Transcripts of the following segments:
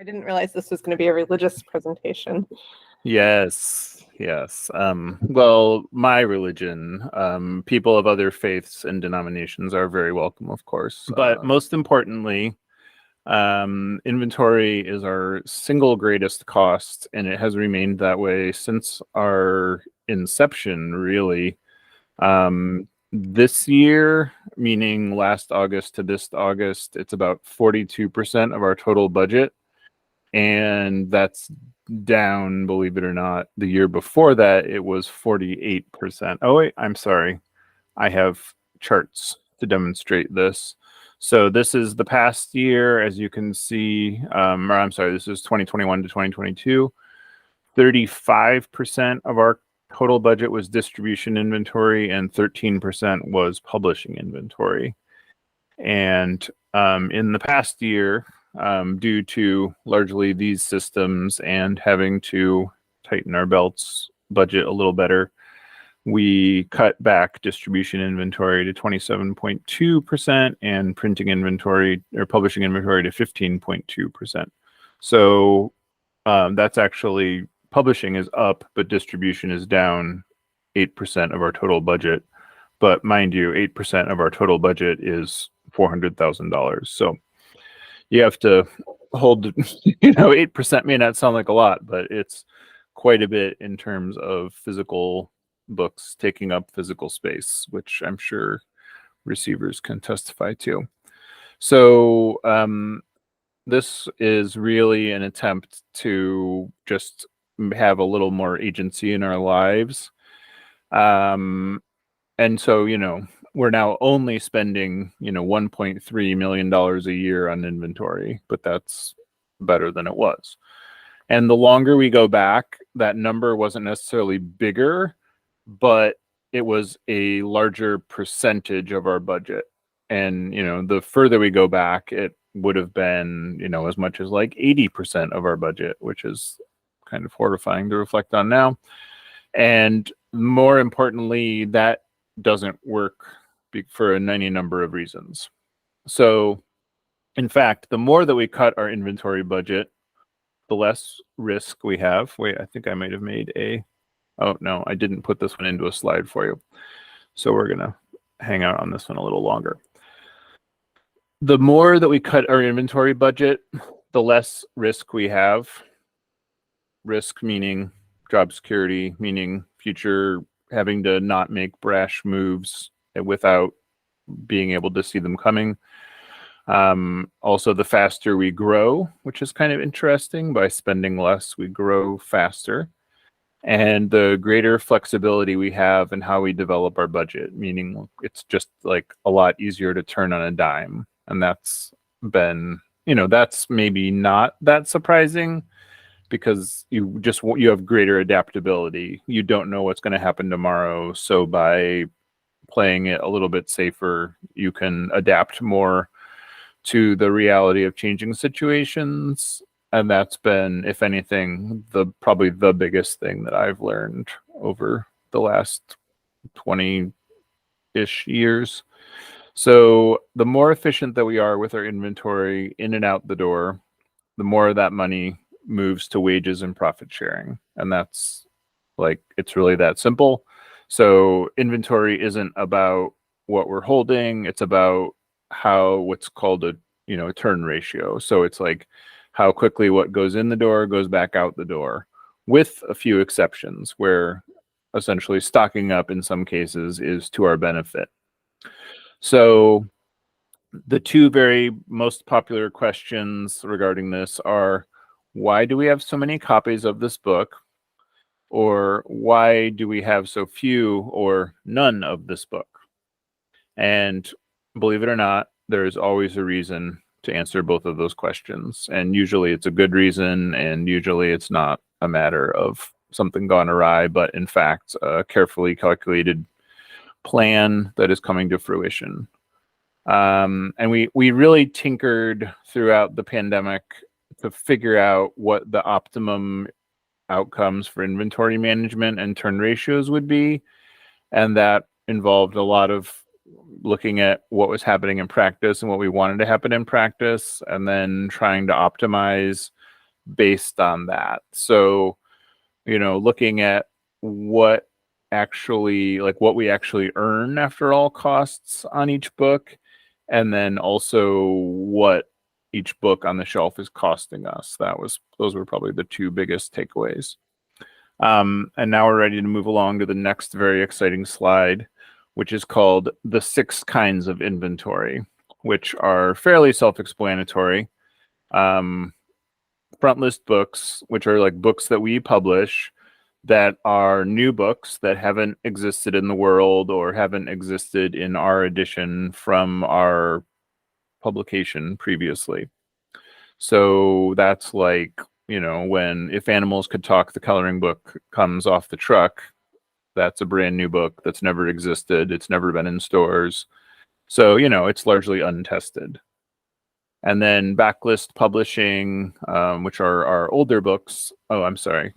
didn't realize this was going to be a religious presentation. Yes, yes. Well, my religion, people of other faiths and denominations are very welcome, of course. But most importantly, inventory is our single greatest cost, and it has remained that way since our inception, really. This year, meaning last August to this August, it's about 42% of our total budget. And that's down, believe it or not. The year before that, it was 48%. Oh, wait, I'm sorry. I have charts to demonstrate this. So this is the past year, as you can see, or I'm sorry, this is 2021 to 2022. 35% of our total budget was distribution inventory and 13% was publishing inventory. And in the past year, due to largely these systems and having to tighten our belts budget a little better, we cut back distribution inventory to 27.2% and printing inventory or publishing inventory to 15.2%. So that's actually, publishing is up, but distribution is down 8% of our total budget. But mind you, 8% of our total budget is $400,000. So you have to hold, 8% may not sound like a lot, but it's quite a bit in terms of physical books taking up physical space, which I'm sure receivers can testify to. So this is really an attempt to just have a little more agency in our lives. And so, we're now only spending, $1.3 million a year on inventory, but that's better than it was. And the longer we go back, that number wasn't necessarily bigger, but it was a larger percentage of our budget. And, the further we go back, it would have been, as much as like 80% of our budget, which is kind of horrifying to reflect on now. And more importantly, that doesn't work for a any number of reasons. So, in fact, the more that we cut our inventory budget, the less risk we have. Wait, I think I might have made oh no, I didn't put this one into a slide for you. So we're going to hang out on this one a little longer. The more that we cut our inventory budget, the less risk we have. Risk meaning job security, meaning future having to not make brash moves without being able to see them coming. Also, the faster we grow, which is kind of interesting, by spending less, we grow faster. And the greater flexibility we have in how we develop our budget, meaning it's just like a lot easier to turn on a dime. And that's been, that's maybe not that surprising because you have greater adaptability. You don't know what's going to happen tomorrow. So by playing it a little bit safer, you can adapt more to the reality of changing situations. And that's been, if anything, probably the biggest thing that I've learned over the last 20-ish years. So the more efficient that we are with our inventory in and out the door, the more of that money moves to wages and profit sharing. And that's it's really that simple. So inventory isn't about what we're holding. It's about what's called a turn ratio. So it's like how quickly what goes in the door goes back out the door, with a few exceptions where essentially stocking up in some cases is to our benefit. So the two very most popular questions regarding this are, why do we have so many copies of this book? Or why do we have so few or none of this book? And believe it or not, there is always a reason to answer both of those questions. And usually it's a good reason, and usually it's not a matter of something gone awry, but in fact, a carefully calculated plan that is coming to fruition. And we really tinkered throughout the pandemic to figure out what the optimum outcomes for inventory management and turn ratios would be. And that involved a lot of looking at what was happening in practice and what we wanted to happen in practice, and then trying to optimize based on that. So, looking at what what we actually earn after all costs on each book, and then also what each book on the shelf is costing us. Those were probably the two biggest takeaways. And now we're ready to move along to the next very exciting slide, which is called the 6 kinds of inventory, which are fairly self-explanatory. Front list books, which are like books that we publish that are new books that haven't existed in the world or haven't existed in our edition from our publication previously. So that's like, when If Animals Could Talk, the coloring book comes off the truck, that's a brand new book that's never existed. It's never been in stores. So, it's largely untested. And then backlist publishing, which are our older books. Oh, I'm sorry.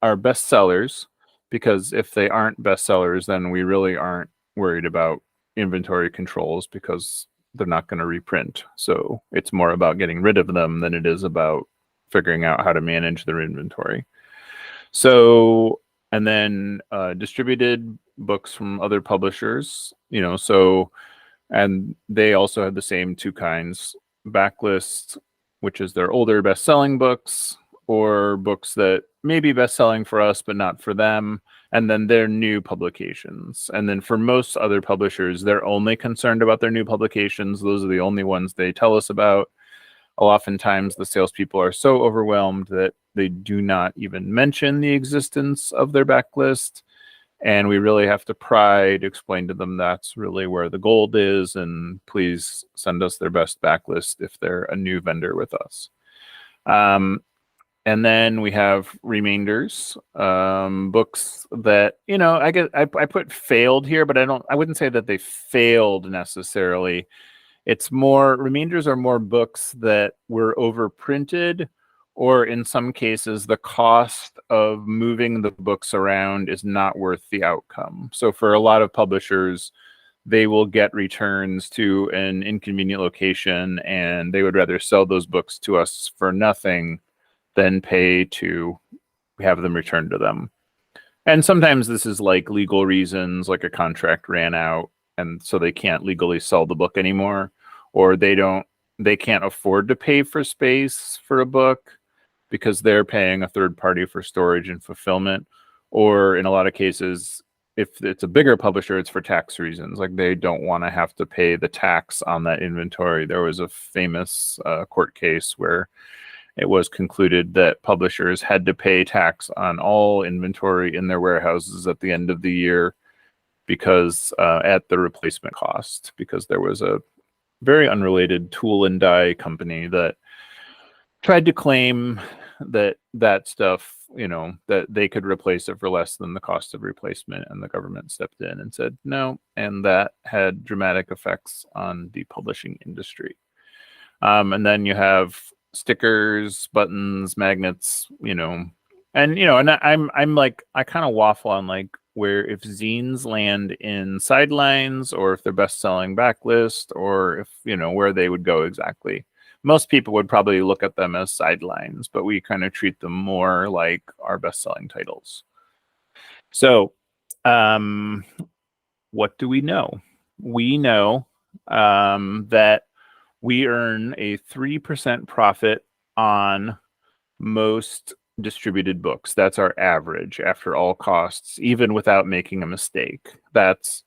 Our bestsellers, because if they aren't bestsellers, then we really aren't worried about inventory controls because they're not going to reprint. So it's more about getting rid of them than it is about figuring out how to manage their inventory. So, and then distributed books from other publishers, and they also have the same 2 kinds: backlist, which is their older best-selling books, or books that may be best-selling for us but not for them, and then their new publications. And then for most other publishers, they're only concerned about their new publications. Those are the only ones they tell us about. Oftentimes, the salespeople are so overwhelmed that they do not even mention the existence of their backlist. And we really have to try to explain to them that's really where the gold is, and please send us their best backlist if they're a new vendor with us. And then we have remainders, books that, I put failed here, but I wouldn't say that they failed necessarily. Remainders are more books that were overprinted, or in some cases, the cost of moving the books around is not worth the outcome. So for a lot of publishers, they will get returns to an inconvenient location, and they would rather sell those books to us for nothing than pay to have them returned to them. And sometimes this is like legal reasons, like a contract ran out, and so they can't legally sell the book anymore, or they can't afford to pay for space for a book because they're paying a third party for storage and fulfillment. Or in a lot of cases, if it's a bigger publisher, it's for tax reasons. Like they don't want to have to pay the tax on that inventory. There was a famous court case where it was concluded that publishers had to pay tax on all inventory in their warehouses at the end of the year because at the replacement cost, because there was a very unrelated tool and die company that tried to claim that stuff, that they could replace it for less than the cost of replacement, and the government stepped in and said no, and that had dramatic effects on the publishing industry. And then you have stickers, buttons, magnets, and I'm like, I kind of waffle on like where if zines land in sidelines, or if they're best-selling backlist, or if where they would go exactly. Most people would probably look at them as sidelines, but we kind of treat them more like our best-selling titles. So, what do we know? We know that we earn a 3% profit on most distributed books. That's our average after all costs, even without making a mistake. That's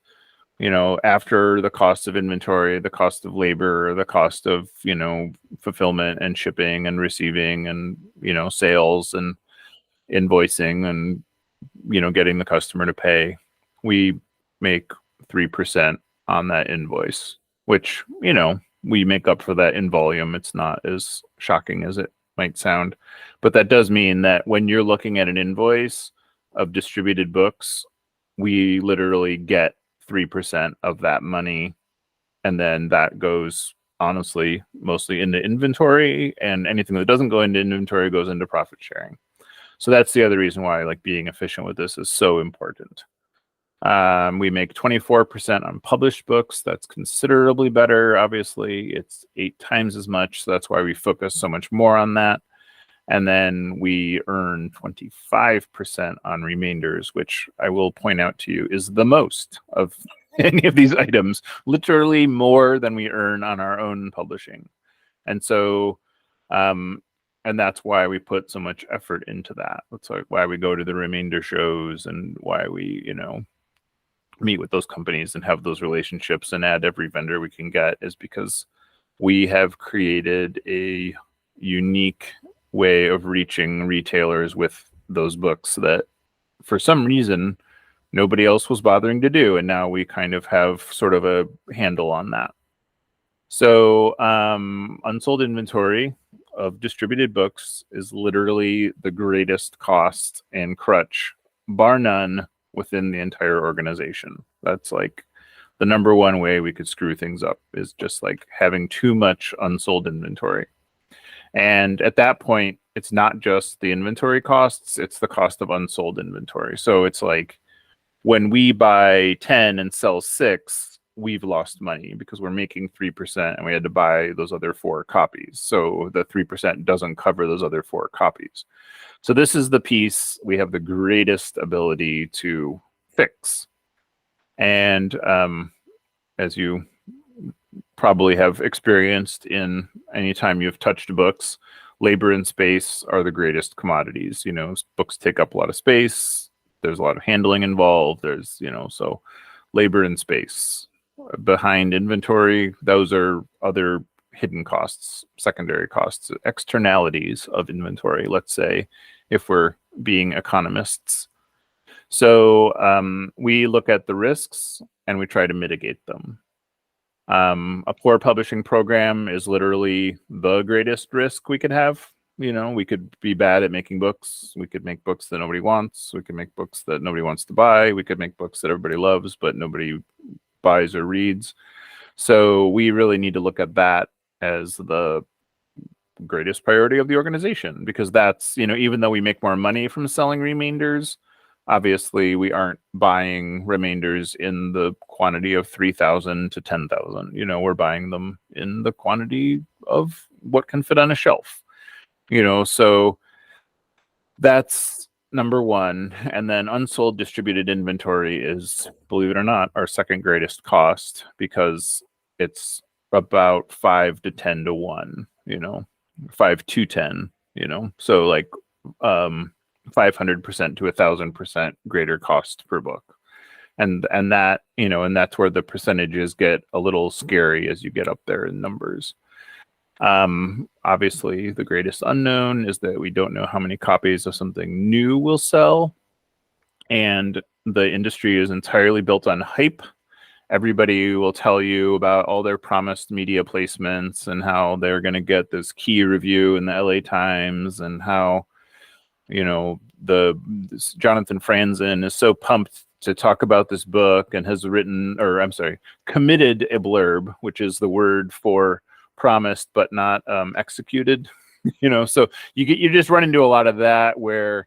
after the cost of inventory, the cost of labor, the cost of, fulfillment and shipping and receiving and, sales and invoicing and, getting the customer to pay. We make 3% on that invoice, which, we make up for that in volume. It's not as shocking as it might sound, but that does mean that when you're looking at an invoice of distributed books, we literally get 3% of that money, and then that goes honestly mostly into inventory, and anything that doesn't go into inventory goes into profit sharing. So that's the other reason why like being efficient with this is so important. We make 24% on published books. That's considerably better. Obviously, it's 8 times as much. So that's why we focus so much more on that. And then we earn 25% on remainders, which I will point out to you is the most of any of these items, literally more than we earn on our own publishing. And so, and that's why we put so much effort into that. That's why we go to the remainder shows and why we, meet with those companies and have those relationships and add every vendor we can get, is because we have created a unique way of reaching retailers with those books that for some reason nobody else was bothering to do. And now we kind of have sort of a handle on that. So unsold inventory of distributed books is literally the greatest cost and crutch, bar none, within the entire organization. That's like the number one way we could screw things up, is just like having too much unsold inventory. And at that point, it's not just the inventory costs, it's the cost of unsold inventory. So it's like when we buy 10 and sell 6, we've lost money because we're making 3% and we had to buy those other 4 copies. So the 3% doesn't cover those other 4 copies. So this is the piece we have the greatest ability to fix. And as you probably have experienced in any time you've touched books, labor and space are the greatest commodities. Books take up a lot of space. There's a lot of handling involved. There's, so labor and space. Behind inventory, those are other hidden costs, secondary costs, externalities of inventory, let's say, if we're being economists. So we look at the risks and we try to mitigate them. A poor publishing program is literally the greatest risk we could have. We could be bad at making books. We could make books that nobody wants. We could make books that nobody wants to buy. We could make books that everybody loves, but nobody buys or reads. So we really need to look at that as the greatest priority of the organization, because that's, even though we make more money from selling remainders, obviously we aren't buying remainders in the quantity of 3,000 to 10,000. We're buying them in the quantity of what can fit on a shelf. So that's number one. And then unsold distributed inventory is, believe it or not, our second greatest cost, because it's about 5 to 10 to 1, 5 to 10, so like 500% to 1,000% greater cost per book. And that, and that's where the percentages get a little scary as you get up there in numbers. Obviously, the greatest unknown is that we don't know how many copies of something new will sell. And the industry is entirely built on hype. Everybody will tell you about all their promised media placements and how they're going to get this key review in the LA Times, and how, this Jonathan Franzen is so pumped to talk about this book and has committed a blurb, which is the word for promised but not executed. So you just run into a lot of that where,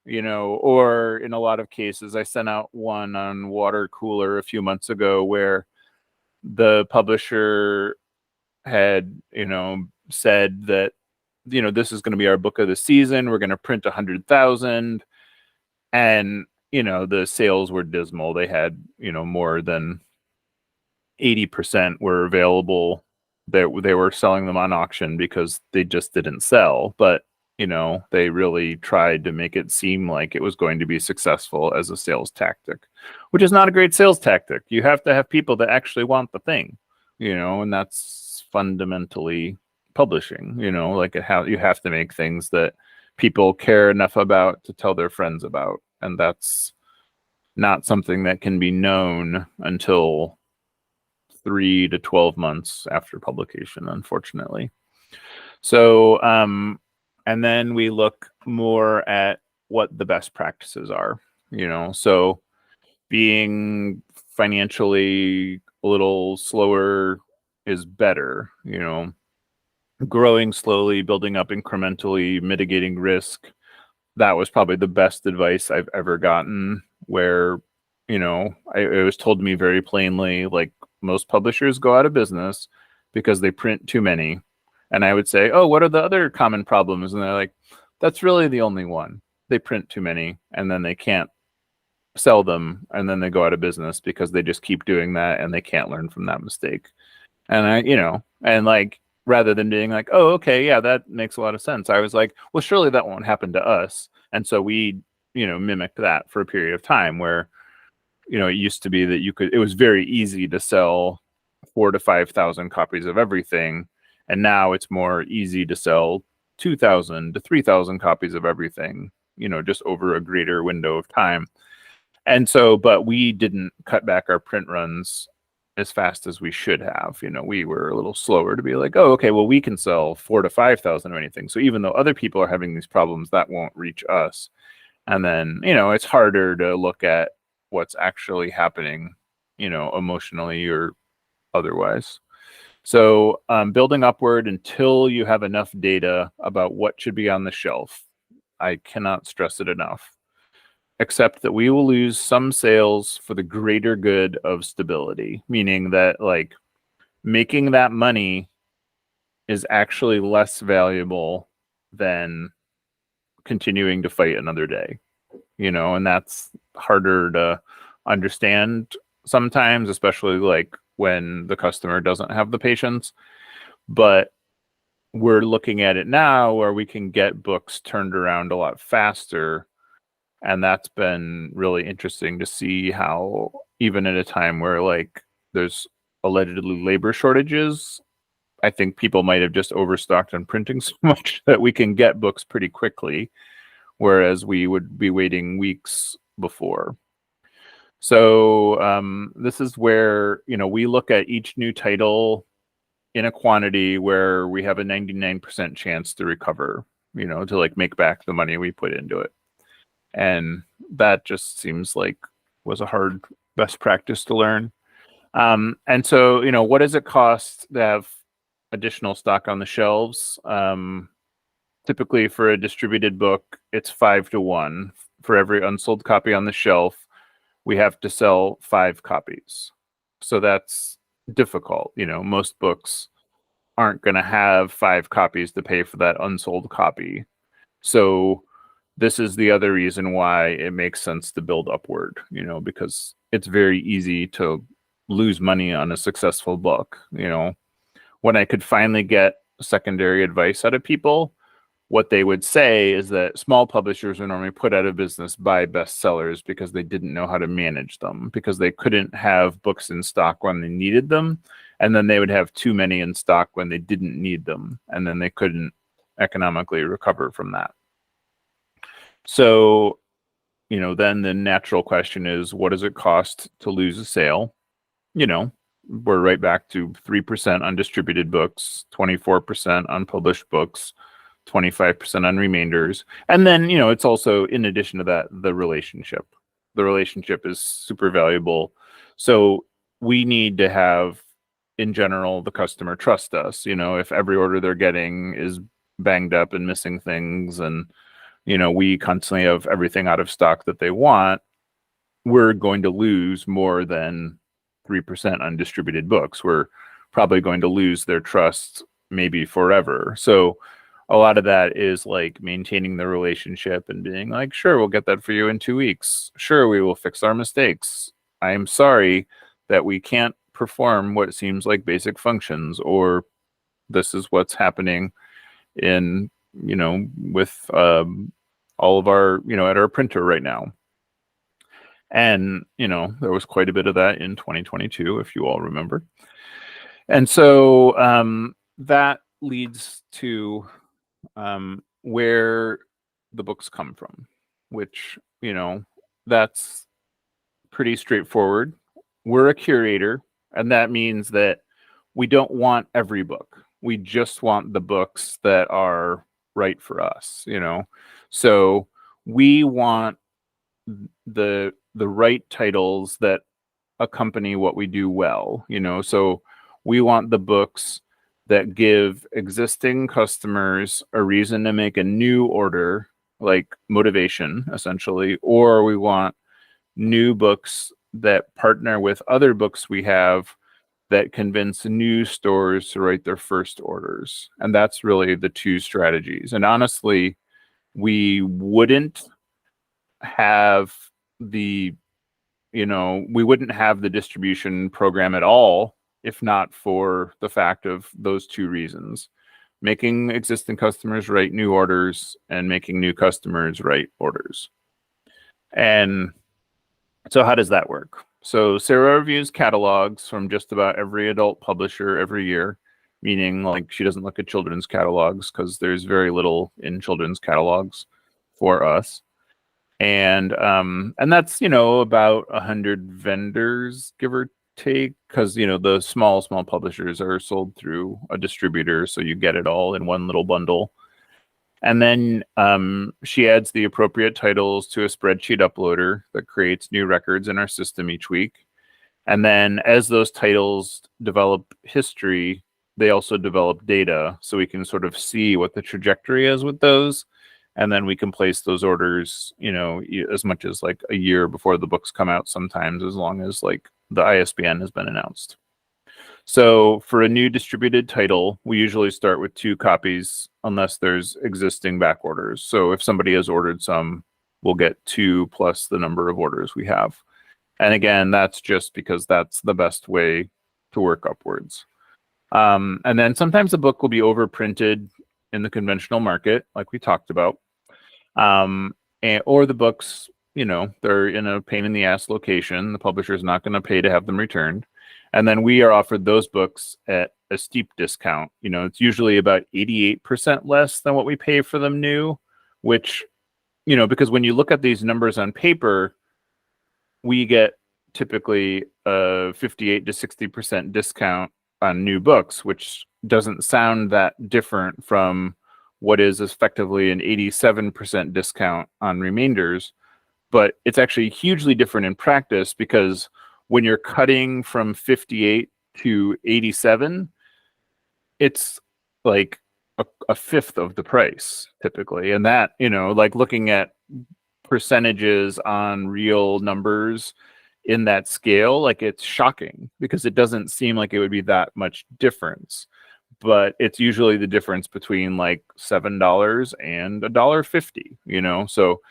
or in a lot of cases, I sent out one on water cooler a few months ago where the publisher had, said that, this is going to be our book of the season. We're going to print 100,000. And, the sales were dismal. They had, more than 80% were available. They were selling them on auction because they just didn't sell. But they really tried to make it seem like it was going to be successful as a sales tactic, which is not a great sales tactic. You have to have people that actually want the thing, and that's fundamentally publishing, like you have to make things that people care enough about to tell their friends about. And that's not something that can be known until 3 to 12 months after publication, unfortunately. So, and then we look more at what the best practices are, so being financially a little slower is better, growing slowly, building up incrementally, mitigating risk. That was probably the best advice I've ever gotten, where, it was told to me very plainly, like, most publishers go out of business because they print too many. And I would say, oh, what are the other common problems? And they're like, That's really the only one. They print too many and then they can't sell them, and then they go out of business because they just keep doing that and they can't learn from that mistake. And and like, rather than being like, oh, okay, yeah, that makes a lot of sense, I was like, well, surely that won't happen to us. And so we, mimicked that for a period of time where, it used to be that it was very easy to sell 4,000 to 5,000 copies of everything. And now it's more easy to sell 2,000 to 3,000 copies of everything, just over a greater window of time. And so, but we didn't cut back our print runs as fast as we should have. We were a little slower to be like, oh, okay, well, we can sell 4,000 to 5,000 of anything. So even though other people are having these problems, that won't reach us. And then, it's harder to look at what's actually happening, emotionally or otherwise. So building upward until you have enough data about what should be on the shelf. I cannot stress it enough. Except that we will lose some sales for the greater good of stability, meaning that like making that money is actually less valuable than continuing to fight another day, and that's harder to understand sometimes, especially like when the customer doesn't have the patience. But we're looking at it now where we can get books turned around a lot faster. And that's been really interesting to see how, even at a time where like there's allegedly labor shortages, I think people might have just overstocked on printing so much that we can get books pretty quickly, whereas we would be waiting weeks before. So this is where, we look at each new title in a quantity where we have a 99% chance to recover, to like make back the money we put into it. And that just seems like was a hard best practice to learn. And so, what does it cost to have additional stock on the shelves? Typically for a distributed book, it's 5 to 1. For every unsold copy on the shelf, we have to sell 5 copies. So that's difficult. Most books aren't going to have 5 copies to pay for that unsold copy. So this is the other reason why it makes sense to build upward, because it's very easy to lose money on a successful book. When I could finally get secondary advice out of people, what they would say is that small publishers are normally put out of business by bestsellers because they didn't know how to manage them, because they couldn't have books in stock when they needed them. And then they would have too many in stock when they didn't need them. And then they couldn't economically recover from that. So, then the natural question is, what does it cost to lose a sale? We're right back to 3% on distributed books, 24% on published books, 25% on remainders. And then, it's also, in addition to that, the relationship. The relationship is super valuable. So we need to have, in general, the customer trust us. If every order they're getting is banged up and missing things, and we constantly have everything out of stock that they want, we're going to lose more than 3% on distributed books. We're probably going to lose their trust maybe forever. So a lot of that is like maintaining the relationship and being like, sure, we'll get that for you in 2 weeks. Sure, we will fix our mistakes. I'm sorry that we can't perform what seems like basic functions, or this is what's happening in with all of our at our printer right now. And there was quite a bit of that in 2022, if you all remember. And so that leads to where the books come from, which that's pretty straightforward. We're a curator, and that means that we don't want every book. We just want the books that are right for us, So we want the right titles that accompany what we do well, So we want the books that give existing customers a reason to make a new order, like motivation, essentially, or we want new books that partner with other books we have that convince new stores to write their first orders. And that's really the two strategies. And honestly, we wouldn't have the we wouldn't have the distribution program at all if not for the fact of those two reasons: making existing customers write new orders and making new customers write orders. And so how does that work? So Sarah reviews catalogs from just about every adult publisher every year, meaning like she doesn't look at children's catalogs because there's very little in children's catalogs for us. And that's about 100 vendors, give or take, because the small publishers are sold through a distributor, so you get it all in one little bundle. And then she adds the appropriate titles to a spreadsheet uploader that creates new records in our system each week. And then as those titles develop history, they also develop data, so we can sort of see what the trajectory is with those. And then we can place those orders, as much as like a year before the books come out sometimes, as long as like the ISBN has been announced. So for a new distributed title, we usually start with 2 copies unless there's existing back orders. So if somebody has ordered some, we'll get 2 plus the number of orders we have. And again, that's just because that's the best way to work upwards. And then sometimes the book will be overprinted in the conventional market, like we talked about. Or the books, they're in a pain in the ass location. The publisher is not going to pay to have them returned. And then we are offered those books at a steep discount. It's usually about 88% less than what we pay for them new, which, because when you look at these numbers on paper, we get typically a 58 to 60% discount on new books, which doesn't sound that different from what is effectively an 87% discount on remainders. But it's actually hugely different in practice, because when you're cutting from 58 to 87, it's like a fifth of the price typically. And that, like looking at percentages on real numbers in that scale, like it's shocking because it doesn't seem like it would be that much difference. But it's usually the difference between like $7 and $1.50, so,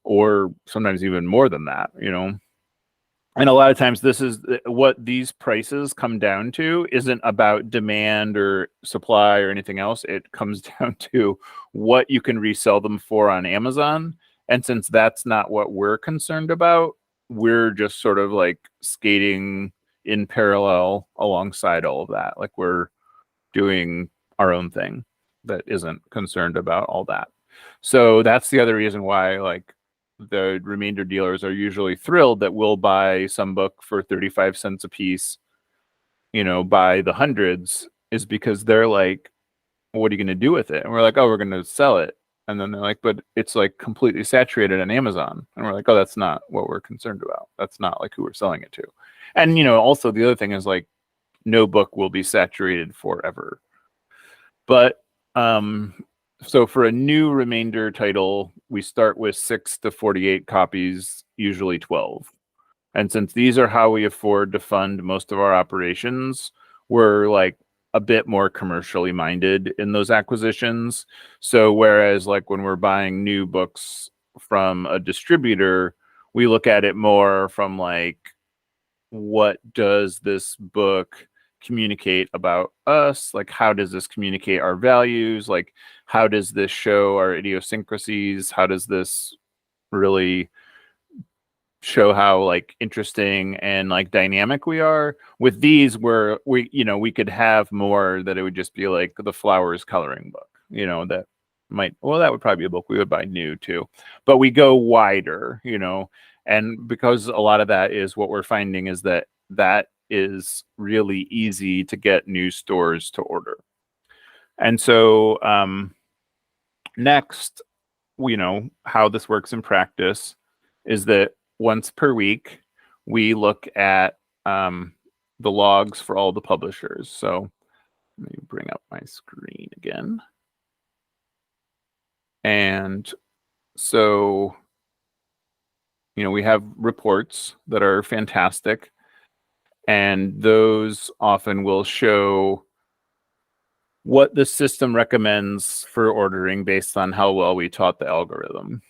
or sometimes even more than that, And a lot of times this is what these prices come down to isn't about demand or supply or anything else. It comes down to what you can resell them for on Amazon. And since that's not what we're concerned about, we're just sort of like skating in parallel alongside all of that. Like we're doing our own thing that isn't concerned about all that. So that's the other reason why like the remainder dealers are usually thrilled that we'll buy some book for 35 cents a piece, by the hundreds, is because they're like, what are you going to do with it? And we're like, oh, we're going to sell it. And then they're like, but it's like completely saturated on Amazon. And we're like, oh, that's not what we're concerned about. That's not like who we're selling it to. And, also the other thing is like, no book will be saturated forever. But so for a new remainder title, we start with 6 to 48 copies, usually 12. And since these are how we afford to fund most of our operations, we're like a bit more commercially minded in those acquisitions. So whereas like when we're buying new books from a distributor, we look at it more from like, what does this book communicate about us? Like, how does this communicate our values? Like, how does this show our idiosyncrasies? How does this really show how like interesting and like dynamic we are? With these, where we could have more that it would just be like the Flowers coloring book, that that would probably be a book we would buy new too, but we go wider, and because a lot of that is what we're finding is that is really easy to get new stores to order. And so next, how this works in practice is that once per week, we look at the logs for all the publishers. So let me bring up my screen again. And so, we have reports that are fantastic. And those often will show what the system recommends for ordering based on how well we taught the algorithm.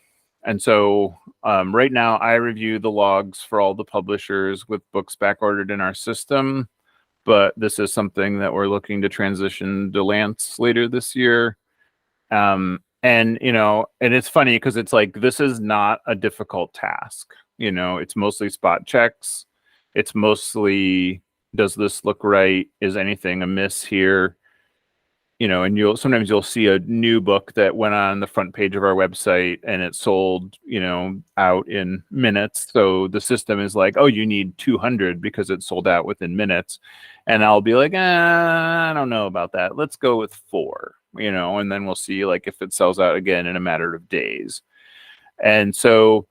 And so right now I review the logs for all the publishers with books back ordered in our system, but this is something that we're looking to transition to Lance later this year. And it's funny because it's like, this is not a difficult task. It's mostly spot checks. It's mostly, does this look right? Is anything amiss here? And sometimes you'll see a new book that went on the front page of our website and it sold, out in minutes. So the system is like, oh, you need 200 because it sold out within minutes. And I'll be like, I don't know about that. Let's go with 4, and then we'll see like if it sells out again in a matter of days. And so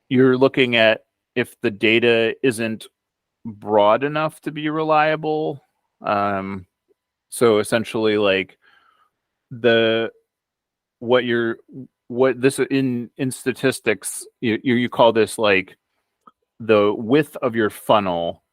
you're looking at if the data isn't broad enough to be reliable. So essentially, like what this in statistics, you call this like the width of your funnel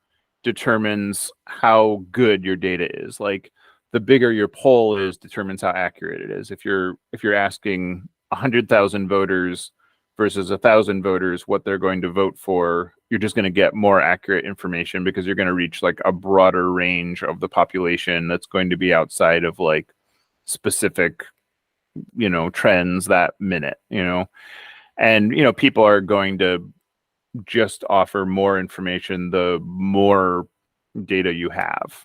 determines how good your data is. Like the bigger your poll is determines how accurate it is. If you're asking 100,000 voters versus 1,000 voters what they're going to vote for, you're just going to get more accurate information because you're going to reach like a broader range of the population that's going to be outside of like specific, trends that minute, and, people are going to just offer more information the more data you have.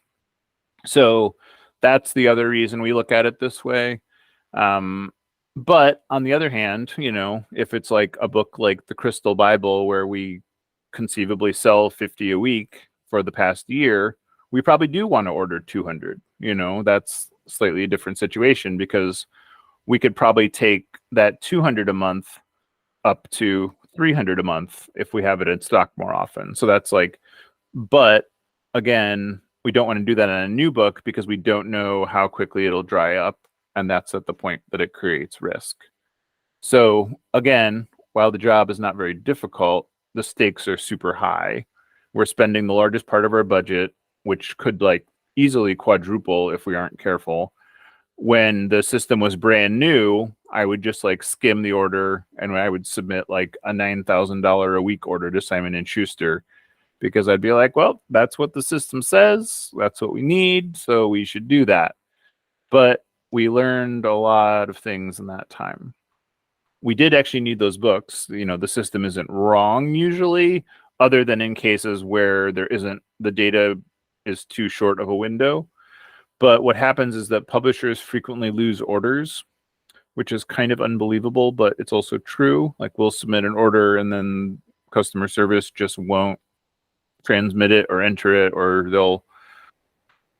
So that's the other reason we look at it this way. But on the other hand, if it's like a book like the Crystal Bible, where we conceivably sell 50 a week for the past year, we probably do want to order 200. That's slightly a different situation because we could probably take that 200 a month up to 300 a month if we have it in stock more often. So that's like, but again, we don't want to do that on a new book because we don't know how quickly it'll dry up. And that's at the point that it creates risk. So again, while the job is not very difficult, the stakes are super high. We're spending the largest part of our budget, which could like easily quadruple if we aren't careful. When the system was brand new, I would just like skim the order and I would submit like a $9,000 a week order to Simon & Schuster because I'd be like, well, that's what the system says. That's what we need. So we should do that. But we learned a lot of things in that time. We did actually need those books. The system isn't wrong usually, other than in cases where the data is too short of a window. But what happens is that publishers frequently lose orders, which is kind of unbelievable, but it's also true. Like we'll submit an order and then customer service just won't transmit it or enter it, or they'll,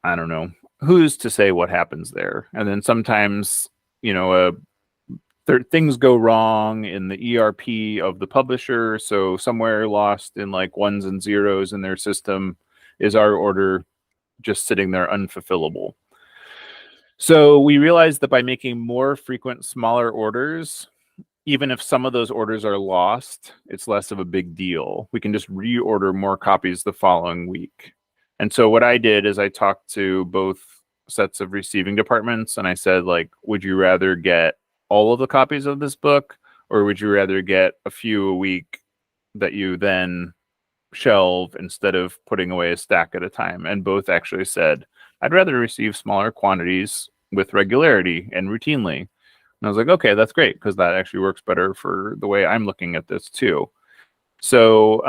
I don't know, who's to say what happens there. And then sometimes, things go wrong in the ERP of the publisher. So somewhere lost in like ones and zeros in their system is our order just sitting there unfulfillable. So we realized that by making more frequent, smaller orders, even if some of those orders are lost, it's less of a big deal. We can just reorder more copies the following week. And so what I did is I talked to both sets of receiving departments and I said, like, would you rather get all of the copies of this book, or would you rather get a few a week that you then shelve instead of putting away a stack at a time? And both actually said, I'd rather receive smaller quantities with regularity and routinely. And I was like, okay, that's great, because that actually works better for the way I'm looking at this too. So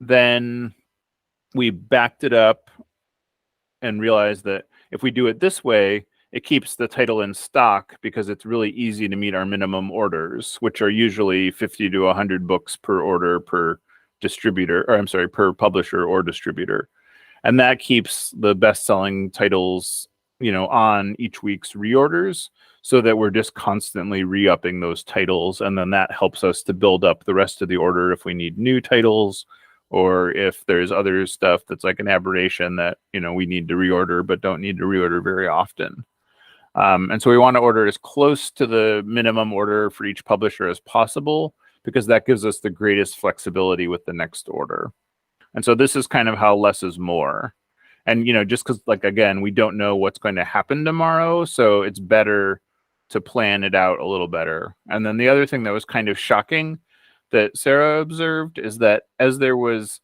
then we backed it up and realized that if we do it this way, it keeps the title in stock because it's really easy to meet our minimum orders, which are usually 50 to 100 books per order per distributor, or I'm sorry, per publisher or distributor. And that keeps the best-selling titles, on each week's reorders, so that we're just constantly re-upping those titles. And then that helps us to build up the rest of the order if we need new titles, or if there's other stuff that's like an aberration that, we need to reorder, but don't need to reorder very often. And so we want to order as close to the minimum order for each publisher as possible, because that gives us the greatest flexibility with the next order. And so this is kind of how less is more. And, just because, like, again, we don't know what's going to happen tomorrow, so it's better to plan it out a little better. And then the other thing that was kind of shocking that Sarah observed is that as there was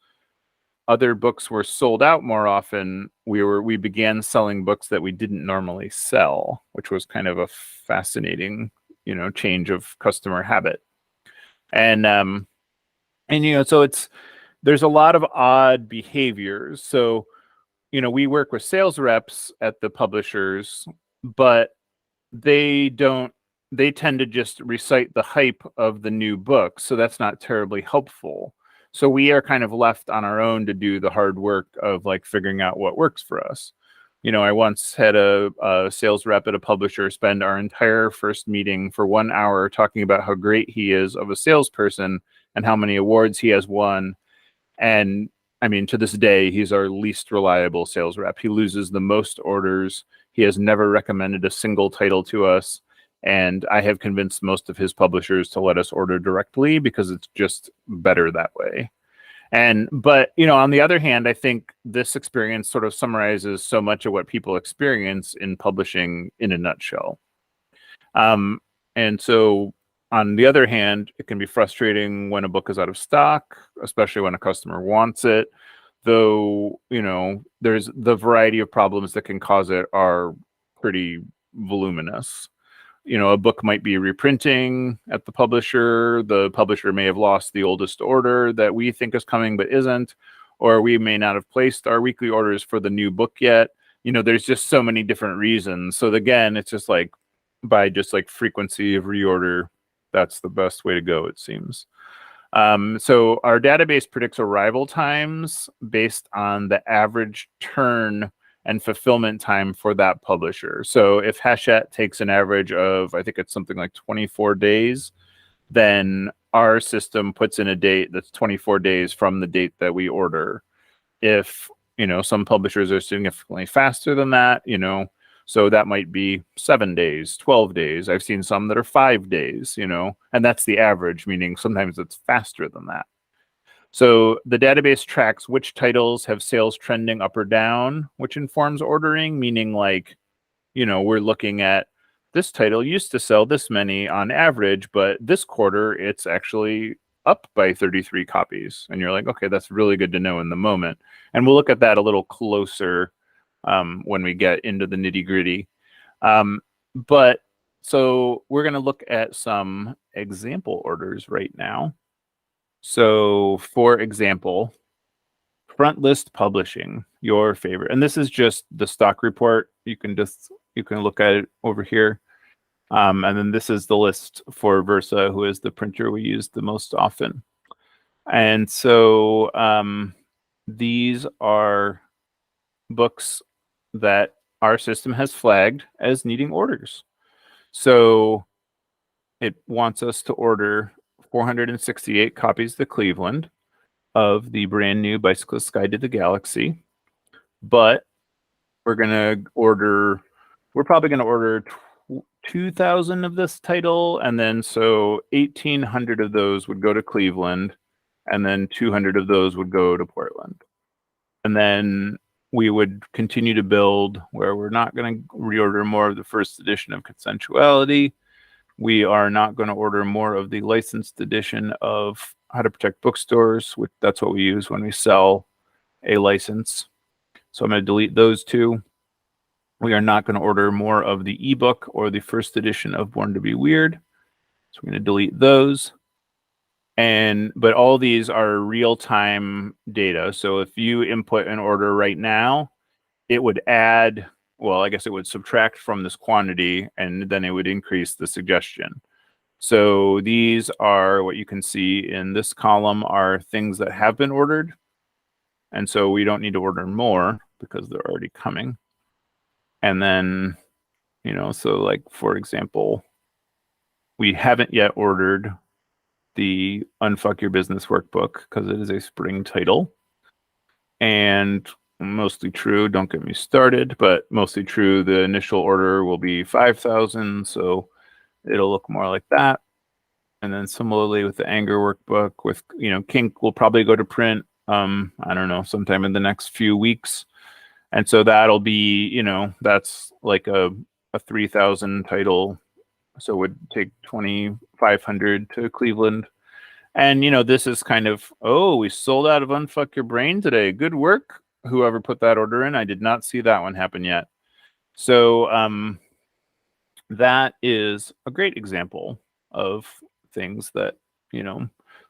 other books were sold out more often, we began selling books that we didn't normally sell, which was kind of a fascinating, change of customer habit. And so there's a lot of odd behaviors. So, we work with sales reps at the publishers, but they tend to just recite the hype of the new book. So that's not terribly helpful. So we are kind of left on our own to do the hard work of like figuring out what works for us. I once had a sales rep at a publisher spend our entire first meeting for 1 hour talking about how great he is of a salesperson and how many awards he has won. And I mean, to this day, he's our least reliable sales rep. He loses the most orders. He has never recommended a single title to us. And I have convinced most of his publishers to let us order directly because it's just better that way. But on the other hand, I think this experience sort of summarizes so much of what people experience in publishing in a nutshell. And so on the other hand, it can be frustrating when a book is out of stock, especially when a customer wants it. Though, there's the variety of problems that can cause it are pretty voluminous. A book might be reprinting at the publisher. The publisher may have lost the oldest order that we think is coming but isn't, or we may not have placed our weekly orders for the new book yet. There's just so many different reasons. So again, it's just like by just like frequency of reorder, that's the best way to go, it seems. So our database predicts arrival times based on the average turn and fulfillment time for that publisher. So if Hachette takes an average of, I think it's something like 24 days, then our system puts in a date that's 24 days from the date that we order. If, some publishers are significantly faster than that, so that might be 7 days, 12 days. I've seen some that are 5 days, and that's the average, meaning sometimes it's faster than that. So the database tracks which titles have sales trending up or down, which informs ordering, meaning like, we're looking at this title used to sell this many on average, but this quarter it's actually up by 33 copies. And you're like, okay, that's really good to know in the moment. And we'll look at that a little closer when we get into the nitty gritty. But so we're going to look at some example orders right now. So for example, front list publishing, your favorite. And this is just the stock report. You can look at it over here. And then this is the list for Versa, who is the printer we use the most often. And so these are books that our system has flagged as needing orders. So it wants us to order 468 copies to Cleveland of the brand new Bicyclist's Guide to the Galaxy. But we're probably going to order 2,000 of this title. And then so 1,800 of those would go to Cleveland. And then 200 of those would go to Portland. And then we would continue to build where we're not going to reorder more of the first edition of Consensuality. We are not going to order more of the licensed edition of How to Protect Bookstores, which that's what we use when we sell a license. So I'm going to delete those two. We are not going to order more of the ebook or the first edition of Born to Be Weird. So we're going to delete those. But all these are real-time data. So if you input an order right now, it would add, well, I guess it would subtract from this quantity, and then it would increase the suggestion. So these are what you can see in this column are things that have been ordered. And so we don't need to order more because they're already coming. And then, so like, for example, we haven't yet ordered the Unfuck Your Business workbook because it is a spring title. And mostly true, don't get me started, but mostly true, the initial order will be 5,000. So it'll look more like that. And then similarly with the anger workbook, with, Kink will probably go to print, I don't know, sometime in the next few weeks. And so that'll be, that's like a 3,000 title. So it would take 2,500 to Cleveland. And, this is kind of, oh, we sold out of Unfuck Your Brain today. Good work, whoever put that order in. I did not see that one happen yet. So that is a great example of things that,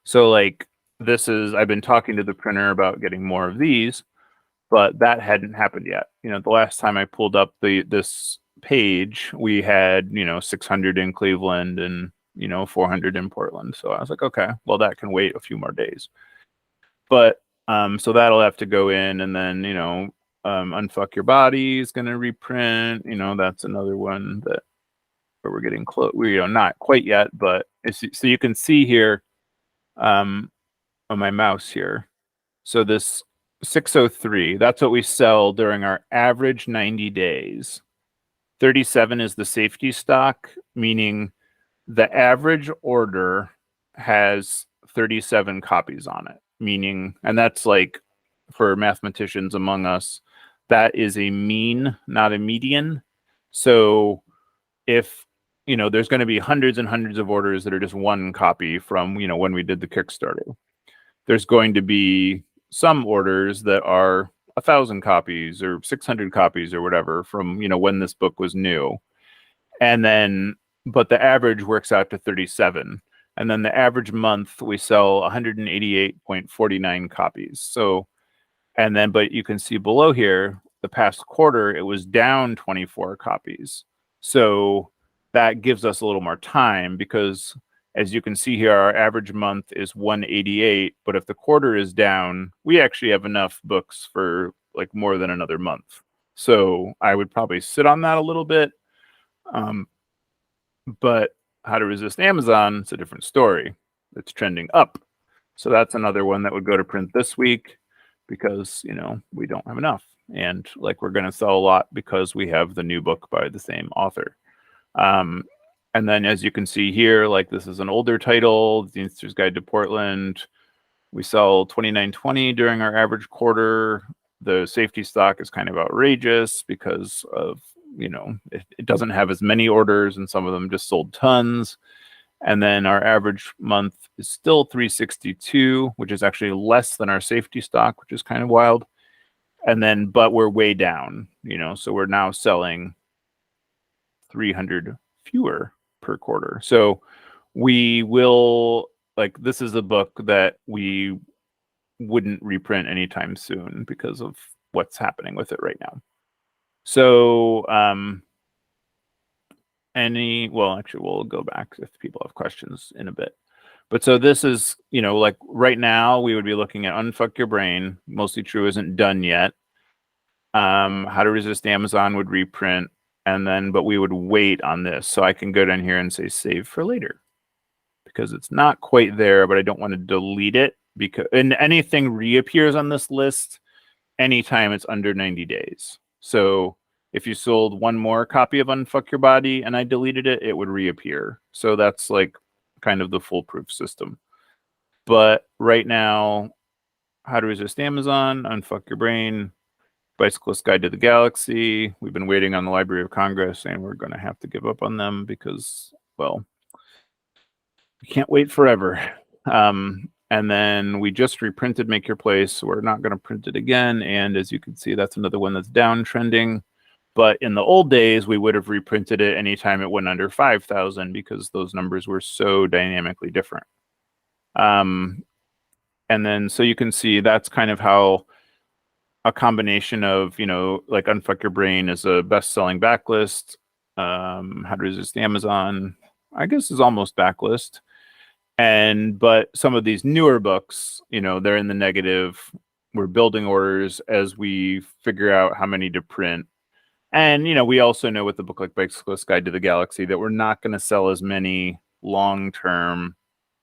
so like I've been talking to the printer about getting more of these, but that hadn't happened yet. The last time I pulled up this page, we had, 600 in Cleveland and, 400 in Portland. So I was like, okay, well, that can wait a few more days. But so that'll have to go in, and then, Unfuck Your Body is going to reprint. That's another one that where we're getting close. Not quite yet, but so you can see here on my mouse here. So this 603, that's what we sell during our average 90 days. 37 is the safety stock, meaning the average order has 37 copies on it, meaning, and that's like for mathematicians among us, that is a mean, not a median. So if, there's going to be hundreds and hundreds of orders that are just one copy from, when we did the Kickstarter. There's going to be some orders that are 1,000 copies or 600 copies or whatever from, when this book was new. And then, but the average works out to 37. And then the average month we sell 188.49 copies. So, and then, but you can see below here, the past quarter, it was down 24 copies. So that gives us a little more time, because as you can see here, our average month is 188, but if the quarter is down, we actually have enough books for like more than another month. So I would probably sit on that a little bit. But How to Resist Amazon, it's a different story. It's trending up. So that's another one that would go to print this week, because, we don't have enough. And like, we're going to sell a lot because we have the new book by the same author. And then as you can see here, like this is an older title, The Institute's Guide to Portland. We sell 2920 during our average quarter. The safety stock is kind of outrageous because of, it doesn't have as many orders, and some of them just sold tons. And then our average month is still 362, which is actually less than our safety stock, which is kind of wild. And then, but we're way down, so we're now selling 300 fewer per quarter. So we will, like, this is a book that we wouldn't reprint anytime soon because of what's happening with it right now. So actually we'll go back if people have questions in a bit. But so this is, like right now we would be looking at Unfuck Your Brain. Mostly True isn't done yet. How to Resist Amazon would reprint, and then, but we would wait on this. So I can go down here and say save for later, because it's not quite there, but I don't want to delete it, because, and anything reappears on this list anytime it's under 90 days. So if you sold one more copy of Unfuck Your Body and I deleted it, it would reappear. So that's like kind of the foolproof system. But right now, How to Resist Amazon, Unfuck Your Brain, Bicyclist Guide to the Galaxy. We've been waiting on the Library of Congress, and we're going to have to give up on them because, well, we can't wait forever. And then we just reprinted Make Your Place. We're not going to print it again. And as you can see, that's another one that's downtrending. But in the old days, we would have reprinted it anytime it went under 5,000, because those numbers were so dynamically different. And then, so you can see that's kind of how a combination of, like Unfuck Your Brain is a best-selling backlist. How to Resist Amazon, I guess, is almost backlist. But some of these newer books, they're in the negative. We're building orders as we figure out how many to print. And, we also know with a book like Bicyclist Guide to the Galaxy that we're not going to sell as many long-term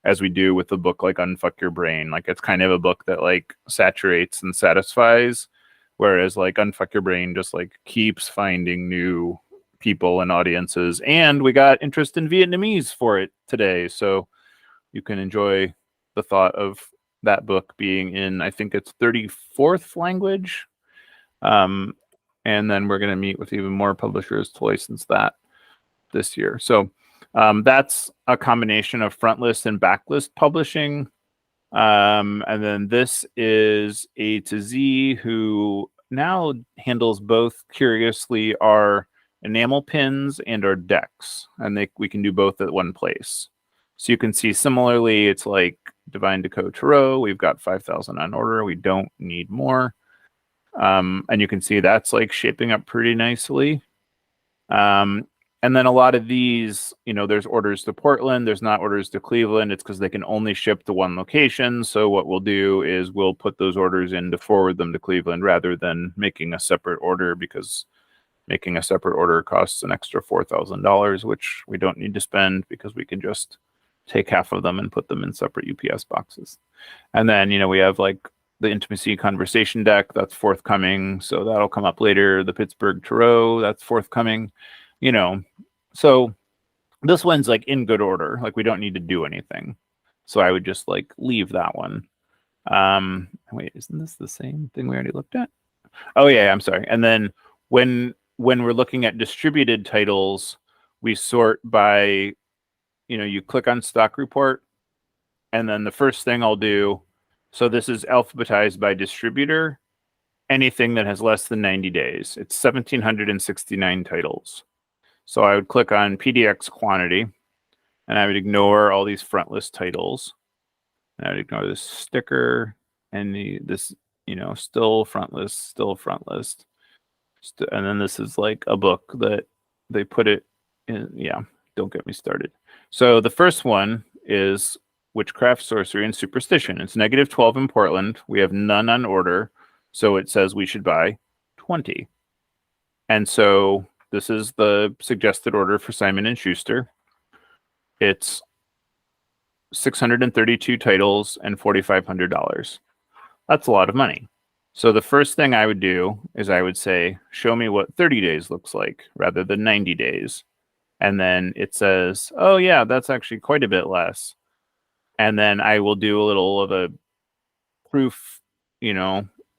as we do with a book like Unfuck Your Brain. Like, it's kind of a book that like saturates and satisfies, whereas like Unfuck Your Brain just like keeps finding new people and audiences. And we got interest in Vietnamese for it today. So you can enjoy the thought of that book being in, I think it's 34th language. and then we're going to meet with even more publishers to license that this year. So that's a combination of front list and backlist publishing. And then this is A to Z, who now handles both, curiously, our enamel pins and our decks, and we can do both at one place. So you can see similarly, it's like Divine Decode Tarot. We've got 5,000 on order. We don't need more. And you can see that's like shaping up pretty nicely. And then a lot of these, there's orders to Portland, there's not orders to Cleveland. It's because they can only ship to one location. So what we'll do is we'll put those orders in to forward them to Cleveland rather than making a separate order, because making a separate order costs an extra $4,000, which we don't need to spend because we can just take half of them and put them in separate UPS boxes. And then, we have like the Intimacy Conversation deck that's forthcoming. So that'll come up later. The Pittsburgh Tarot, that's forthcoming. So this one's like in good order. Like we don't need to do anything. So I would just like leave that one. Wait, isn't this the same thing we already looked at? Oh yeah, I'm sorry. And then when we're looking at distributed titles, we sort by, you click on stock report, and then the first thing I'll do, so this is alphabetized by distributor, anything that has less than 90 days. It's 1,769 titles. So I would click on PDX quantity, and I would ignore all these front list titles. And I would ignore this sticker and this, still front list, still front list. And then this is like a book that they put it in. Yeah, don't get me started. So the first one is Witchcraft, Sorcery, and Superstition. It's -12 in Portland. We have none on order. So it says we should buy 20. And so this is the suggested order for Simon & Schuster. It's 632 titles and $4,500. That's a lot of money. So the first thing I would do is I would say, show me what 30 days looks like rather than 90 days. And then it says, oh yeah, that's actually quite a bit less. And then I will do a little of a proof,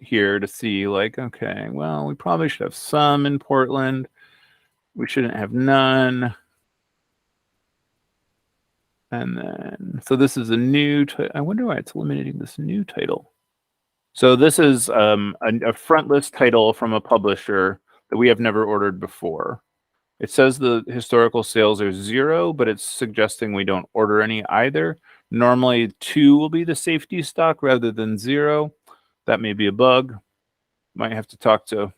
here to see like, okay, well, we probably should have some in Portland. We shouldn't have none. And then, so this is a new, I wonder why it's eliminating this new title. So this is a front list title from a publisher that we have never ordered before. It says the historical sales are 0, but it's suggesting we don't order any either. Normally 2 will be the safety stock rather than 0. That may be a bug. Might have to talk to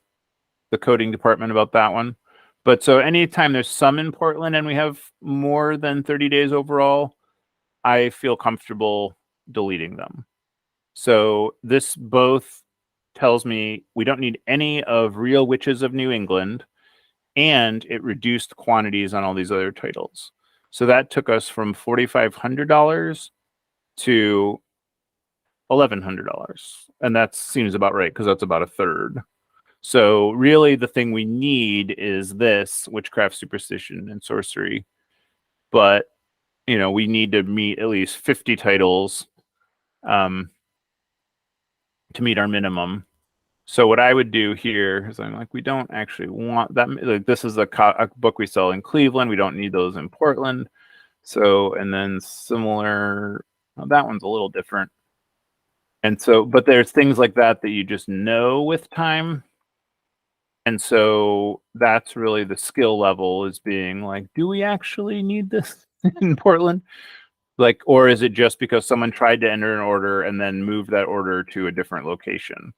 the coding department about that one. But so anytime there's some in Portland and we have more than 30 days overall, I feel comfortable deleting them. So this both tells me we don't need any of Real Witches of New England, and it reduced quantities on all these other titles. So that took us from $4,500 to $1,100. And that seems about right, because that's about a third. So really the thing we need is this Witchcraft, Superstition, and Sorcery. But, we need to meet at least 50 titles to meet our minimum. So what I would do here is I'm like, we don't actually want that. Like, this is a book we sell in Cleveland. We don't need those in Portland. So, and then similar, well, that one's a little different. And so, but there's things like that you just know with time. And so that's really the skill level, is being like, do we actually need this in Portland? Like, or is it just because someone tried to enter an order and then move that order to a different location?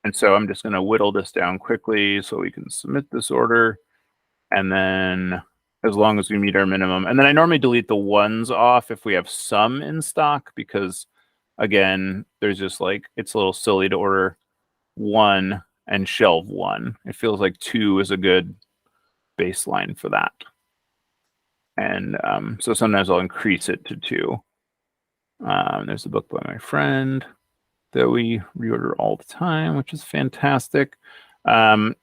And so I'm just going to whittle this down quickly so we can submit this order. And then as long as we meet our minimum, and then I normally delete the ones off if we have some in stock, because again, there's just like, it's a little silly to order 1 and shelve 1. It feels like 2 is a good baseline for that. And so sometimes I'll increase it to 2. There's a book by my friend that we reorder all the time, which is fantastic. And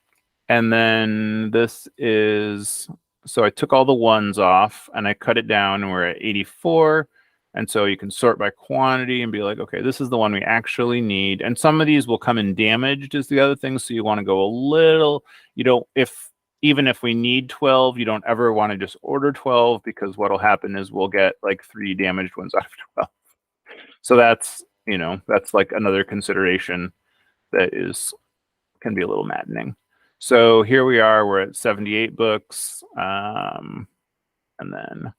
then this is, so I took all the ones off and I cut it down, and we're at 84. And so you can sort by quantity and be like, okay, this is the one we actually need. And some of these will come in damaged is the other thing. So you want to go a little, even if we need 12, you don't ever want to just order 12, because what'll happen is we'll get like 3 damaged ones out of 12. So that's like another consideration that can be a little maddening. So here we are, we're at 78 books. And then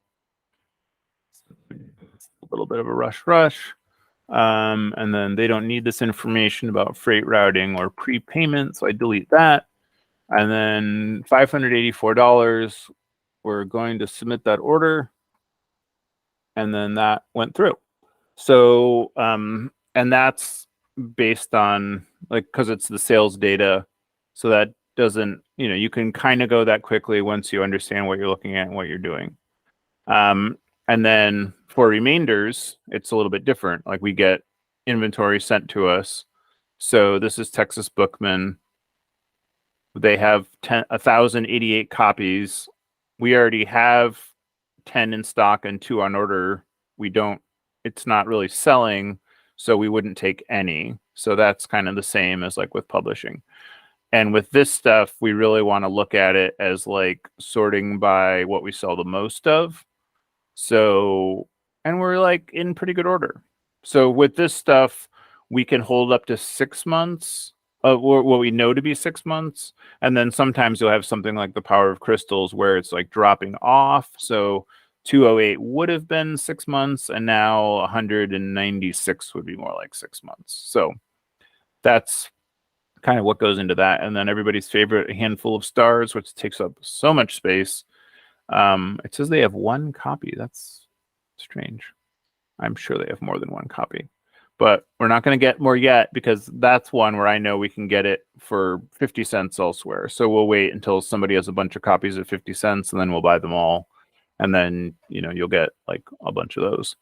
a little bit of a rush. And then they don't need this information about freight routing or prepayment, so I delete that. And then $584, we're going to submit that order. And then that went through. So, and that's based on, like, because it's the sales data. So that doesn't, you can kind of go that quickly once you understand what you're looking at and what you're doing. And then for remainders, it's a little bit different. Like, we get inventory sent to us. So this is Texas Bookman. They have 1,088 copies. We already have 10 in stock and 2 on order. It's not really selling, so we wouldn't take any. So that's kind of the same as like with publishing. And with this stuff, we really want to look at it as like sorting by what we sell the most of. So, and we're like in pretty good order. So with this stuff, we can hold up to 6 months of what we know to be 6 months. And then sometimes you'll have something like the Power of Crystals where it's like dropping off. So 208 would have been 6 months, and now 196 would be more like 6 months. So that's kind of what goes into that. And then everybody's favorite, A Handful of Stars, which takes up so much space. It says they have 1 copy. That's strange. I'm sure they have more than 1 copy, but we're not going to get more yet, because that's one where I know we can get it for 50 cents elsewhere. So we'll wait until somebody has a bunch of copies at 50 cents, and then we'll buy them all. And then, you'll get like a bunch of those.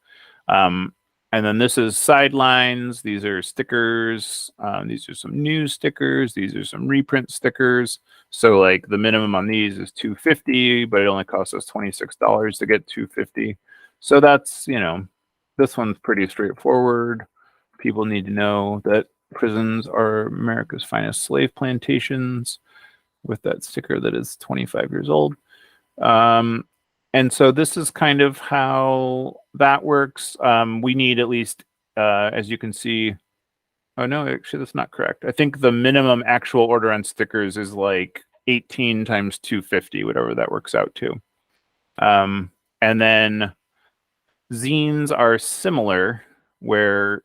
And then this is Sidelines. These are stickers. These are some new stickers. These are some reprint stickers. So like the minimum on these is $250, but it only costs us $26 to get $250. So that's, this one's pretty straightforward. People need to know that prisons are America's finest slave plantations, with that sticker that is 25 years old. And so this is kind of how that works. We need at least, as you can see, oh no, actually that's not correct. I think the minimum actual order on stickers is like 18 times 250, whatever that works out to. And then zines are similar, where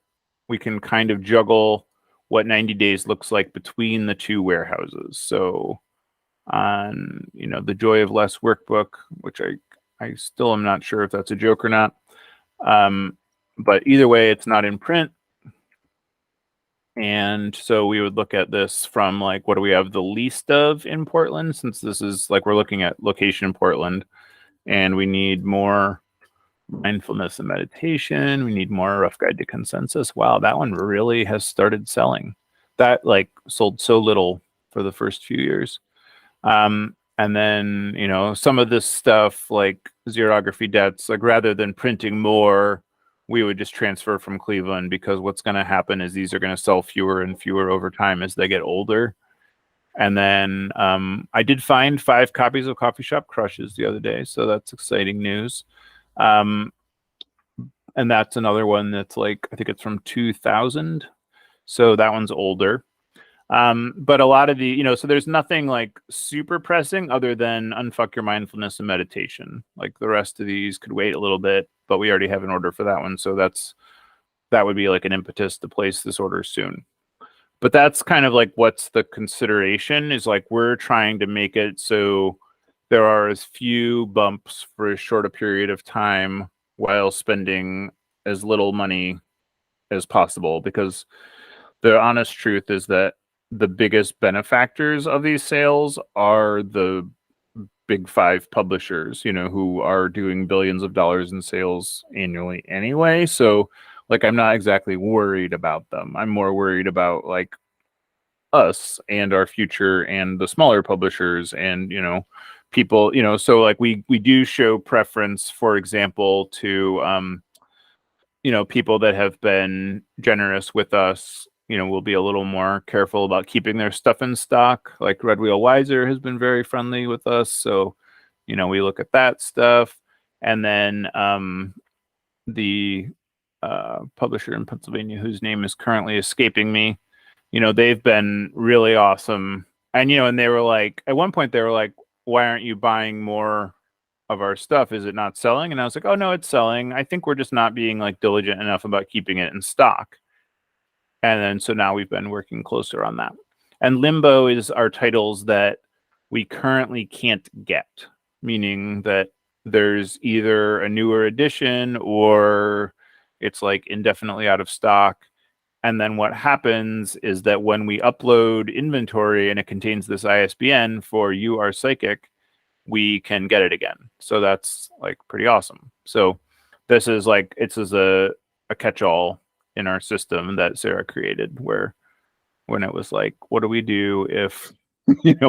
we can kind of juggle what 90 days looks like between the 2 warehouses. So on, the Joy of Less workbook, which I still am not sure if that's a joke or not. But either way, it's not in print. And so we would look at this from like, what do we have the least of in Portland? Since this is like, we're looking at location in Portland, and we need more mindfulness and meditation. We need more Rough Guide to Consensus. Wow, that one really has started selling. That like sold so little for the first few years. And then, some of this stuff like xerography debts, like rather than printing more, we would just transfer from Cleveland, because what's going to happen is these are going to sell fewer and fewer over time as they get older. And then I did find 5 copies of Coffee Shop Crushes the other day, so that's exciting news. And that's another one that's like, I think it's from 2000. So that one's older. But a lot of the, so there's nothing like super pressing other than Unfuck Your Mindfulness and Meditation. Like the rest of these could wait a little bit, but we already have an order for that one. So that would be like an impetus to place this order soon. But that's kind of like what's the consideration is, like we're trying to make it so there are as few bumps for as short a period of time while spending as little money as possible, because the honest truth is that the biggest benefactors of these sales are the big 5 publishers, who are doing billions of dollars in sales annually anyway. So like, I'm not exactly worried about them. I'm more worried about like us and our future and the smaller publishers and, people, so like we do show preference, for example, to people that have been generous with us, will be a little more careful about keeping their stuff in stock. Like Red Wheel Wiser has been very friendly with us. So, we look at that stuff. And then the publisher in Pennsylvania, whose name is currently escaping me, they've been really awesome. And, and they were like, at one point they were like, why aren't you buying more of our stuff? Is it not selling? And I was like, oh no, it's selling. I think we're just not being like diligent enough about keeping it in stock. And then so now we've been working closer on that. And Limbo is our titles that we currently can't get, meaning that there's either a newer edition or it's like indefinitely out of stock. And then what happens is that when we upload inventory and it contains this ISBN for you, our psychic, we can get it again. So that's like pretty awesome. So this is like, it's as a catch-all in our system that Sarah created, where when it was like, what do we do if,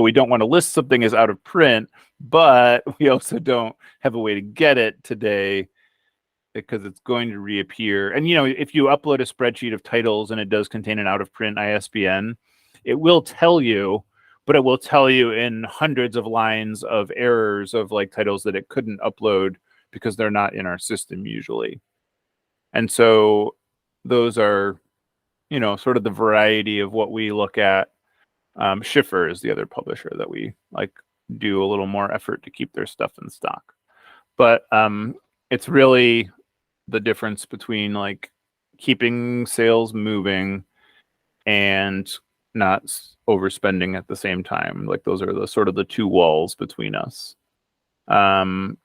we don't want to list something as out of print, but we also don't have a way to get it today because it's going to reappear. And, if you upload a spreadsheet of titles and it does contain an out of print ISBN, it will tell you, but it will tell you in hundreds of lines of errors of like titles that it couldn't upload because they're not in our system usually. And so those are, sort of the variety of what we look at. Schiffer is the other publisher that we like do a little more effort to keep their stuff in stock. But it's really the difference between like keeping sales moving and not overspending at the same time. Like those are the sort of the two walls between us. And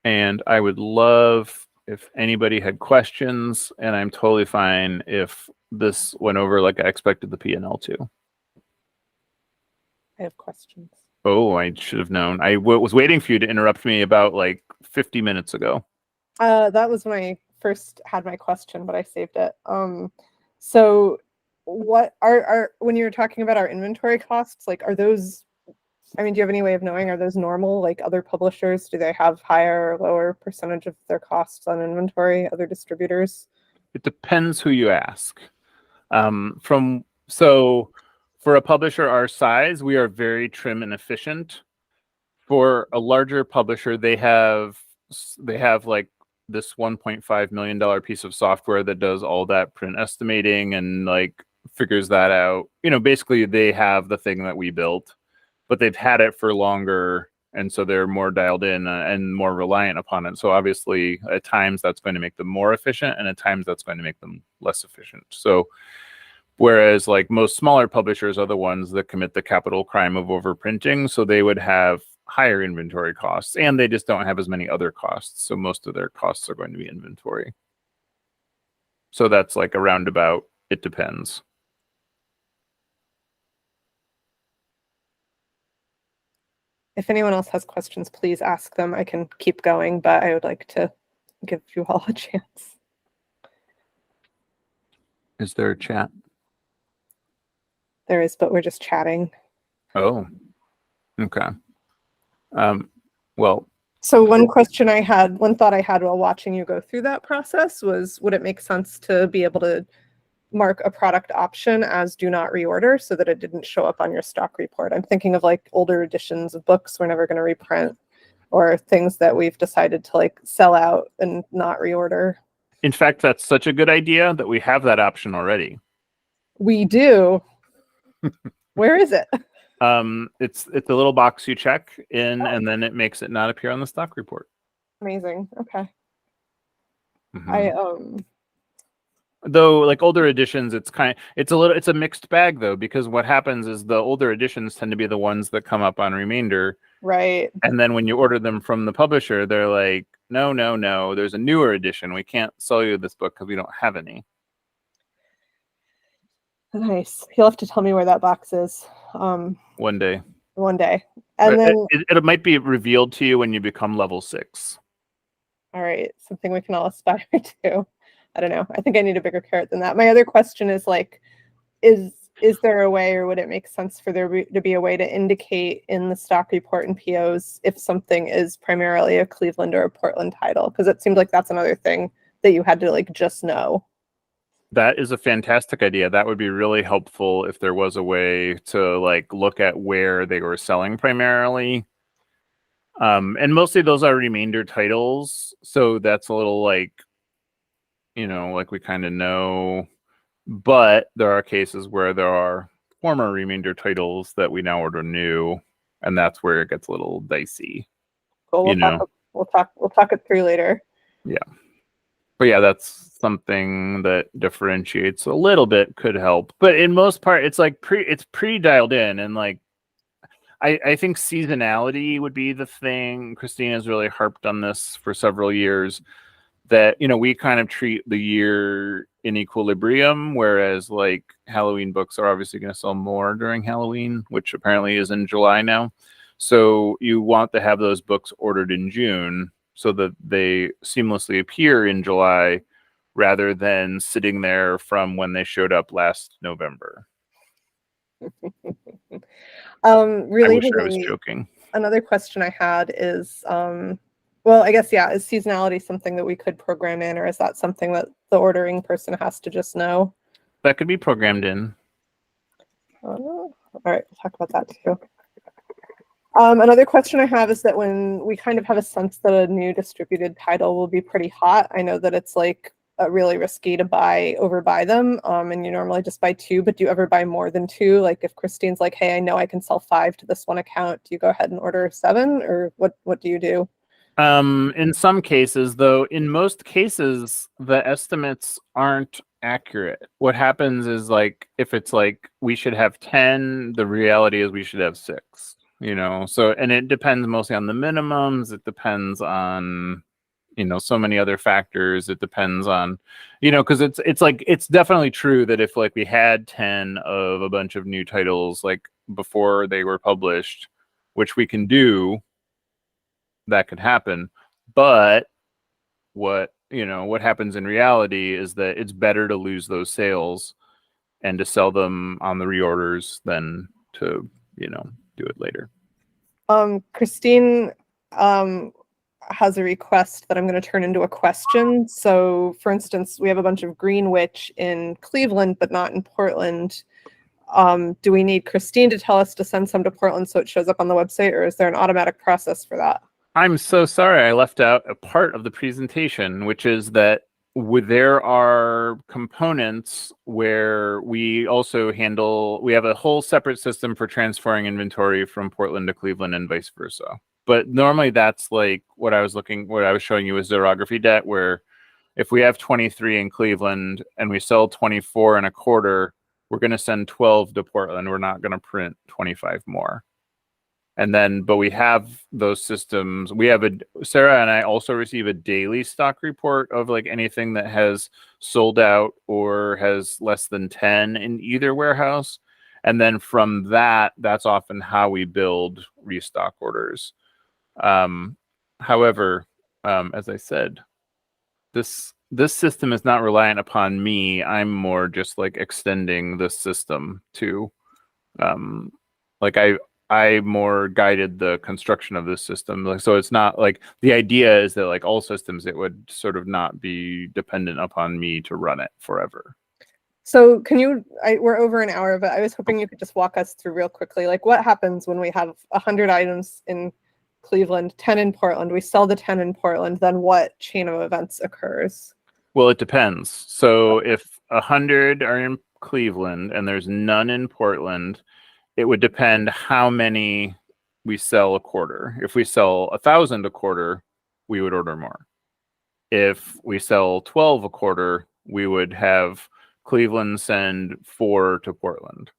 I would love if anybody had questions, and I'm totally fine if this went over like I expected the P&L to. I have questions. Oh, I should have known. I was waiting for you to interrupt me about like 50 minutes ago. That was when I first had my question, but I saved it. So what are when you're talking about our inventory costs, like are those, do you have any way of knowing, are those normal? Like other publishers, do they have higher or lower percentage of their costs on inventory, other distributors? It depends who you ask. So for a publisher our size, we are very trim and efficient. For a larger publisher, they have like this $1.5 million piece of software that does all that print estimating and like figures that out. Basically they have the thing that we built, but they've had it for longer. And so they're more dialed in and more reliant upon it. So obviously at times that's going to make them more efficient and at times that's going to make them less efficient. So whereas like most smaller publishers are the ones that commit the capital crime of overprinting. So they would have higher inventory costs and they just don't have as many other costs. So most of their costs are going to be inventory. So that's like a roundabout. It depends. If anyone else has questions, please ask them. I can keep going, but I would like to give you all a chance. Is there a chat? There is, but we're just chatting. Oh, okay. Well. So one thought I had while watching you go through that process was, would it make sense to be able to mark a product option as do not reorder so that it didn't show up on your stock report? I'm thinking of like older editions of books we're never going to reprint, or things that we've decided to like sell out and not reorder. In fact, that's such a good idea that we have that option already. We do. Where is it? It's the little box you check in, and then it makes it not appear on the stock report. Amazing. Okay. Mm-hmm. Though like older editions, it's a mixed bag though, because what happens is the older editions tend to be the ones that come up on remainder. Right. And then when you order them from the publisher, they're like, no, there's a newer edition. We can't sell you this book because we don't have any. Nice. You'll have to tell me where that box is. One day. And then it might be revealed to you when you become level 6. All right. Something we can all aspire to. I don't know. I think I need a bigger carrot than that. My other question is like, is there a way, or would it make sense for there to be a way to indicate in the stock report and POs if something is primarily a Cleveland or a Portland title? Because it seems like that's another thing that you had to like just know? That is a fantastic idea. That would be really helpful if there was a way to like look at where they were selling primarily. And mostly those are remainder titles, so that's a little like, like we kind of know. But there are cases where there are former remainder titles that we now order new, and that's where it gets a little dicey. Cool. We'll talk it through later. Yeah. But yeah, that's something that differentiates a little bit, could help. But in most part, it's like it's pre-dialed in, and like I think seasonality would be the thing. Christina's really harped on this for several years, that we kind of treat the year in equilibrium, whereas like Halloween books are obviously going to sell more during Halloween, which apparently is in July now. So you want to have those books ordered in June so that they seamlessly appear in July rather than sitting there from when they showed up last November. Relatedly, I was joking. Another question I had is, well, I guess, yeah, is seasonality something that we could program in, or is that something that the ordering person has to just know? That could be programmed in. All right, we'll talk about that too. Another question I have is that when we kind of have a sense that a new distributed title will be pretty hot, I know that it's like really risky to overbuy them, and you normally just buy 2, but do you ever buy more than 2? Like if Christine's like, hey, I know I can sell 5 to this one account, do you go ahead and order 7, or what do you do? In some cases, though, in most cases, the estimates aren't accurate. What happens is like, if it's like we should have 10, the reality is we should have 6. So, and it depends mostly on the minimums. It depends on, so many other factors. It depends on, because it's like, it's definitely true that if like we had 10 of a bunch of new titles, like before they were published, which we can do, that could happen. But what happens in reality is that it's better to lose those sales and to sell them on the reorders than to, do it later. Christine has a request that I'm going to turn into a question. So for instance, we have a bunch of Green Witch in Cleveland, but not in Portland. Do we need Christine to tell us to send some to Portland so it shows up on the website, or is there an automatic process for that? I'm so sorry I left out a part of the presentation, which is that there are components where we also we have a whole separate system for transferring inventory from Portland to Cleveland and vice versa. But normally that's like what I was showing you is Xerography debt, where if we have 23 in Cleveland and we sell 24 and a quarter, we're going to send 12 to Portland. We're not going to print 25 more. And then, but we have those systems. Sarah and I also receive a daily stock report of like anything that has sold out or has less than 10 in either warehouse. And then from that's often how we build restock orders. However, as I said, this system is not reliant upon me. I'm more just like extending this system to, like I more guided the construction of this system. Like, so it's not like the idea is that like all systems, it would sort of not be dependent upon me to run it forever. So we're over an hour, but I was hoping you could just walk us through real quickly, like what happens when we have 100 items in Cleveland, 10 in Portland, we sell the 10 in Portland, then what chain of events occurs? Well, it depends. So if 100 are in Cleveland and there's none in Portland, it would depend how many we sell a quarter. If we sell 1,000 a quarter, we would order more. If we sell 12 a quarter, we would have Cleveland send 4 to Portland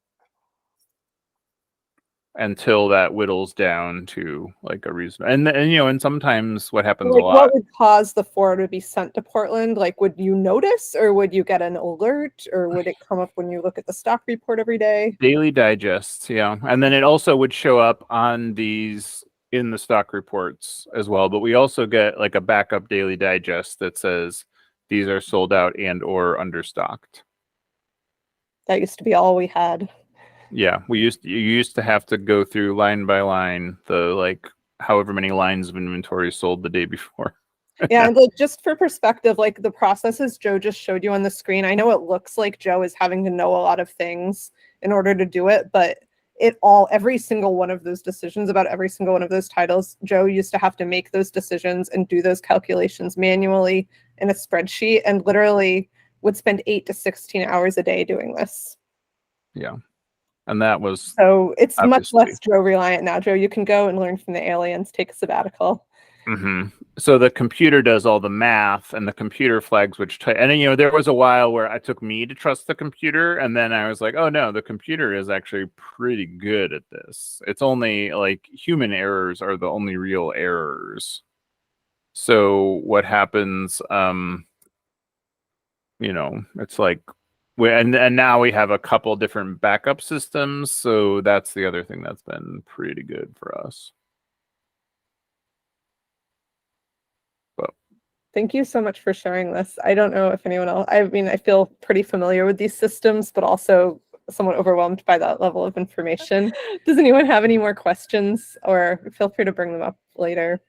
until that whittles down to like a reason. And sometimes what happens like, a lot. what would cause the 4 to be sent to Portland? Like, would you notice, or would you get an alert, or would it come up when you look at the stock report every day? Daily digests, yeah. And then it also would show up on these in the stock reports as well. But we also get like a backup daily digest that says these are sold out and or understocked. That used to be all we had. Yeah, you used to have to go through line by line the like however many lines of inventory sold the day before. Yeah, and like just for perspective, like the processes Joe just showed you on the screen, I know it looks like Joe is having to know a lot of things in order to do it, but every single one of those decisions about every single one of those titles, Joe used to have to make those decisions and do those calculations manually in a spreadsheet and literally would spend 8 to 16 hours a day doing this. Yeah. And that was So it's much obviously. less Joe reliant now. Joe, you can go and learn from the aliens, take a sabbatical. So the computer does all the math, and the computer flags which and then, there was a while where it took me to trust the computer, and then I was like, oh no, the computer is actually pretty good at this. It's only like human errors are the only real errors. So what happens, it's like and now we have a couple different backup systems, so that's the other thing that's been pretty good for us. Thank you so much for sharing this. I don't know if anyone else, I mean, I feel pretty familiar with these systems, but also somewhat overwhelmed by that level of information. Does anyone have any more questions, or feel free to bring them up later?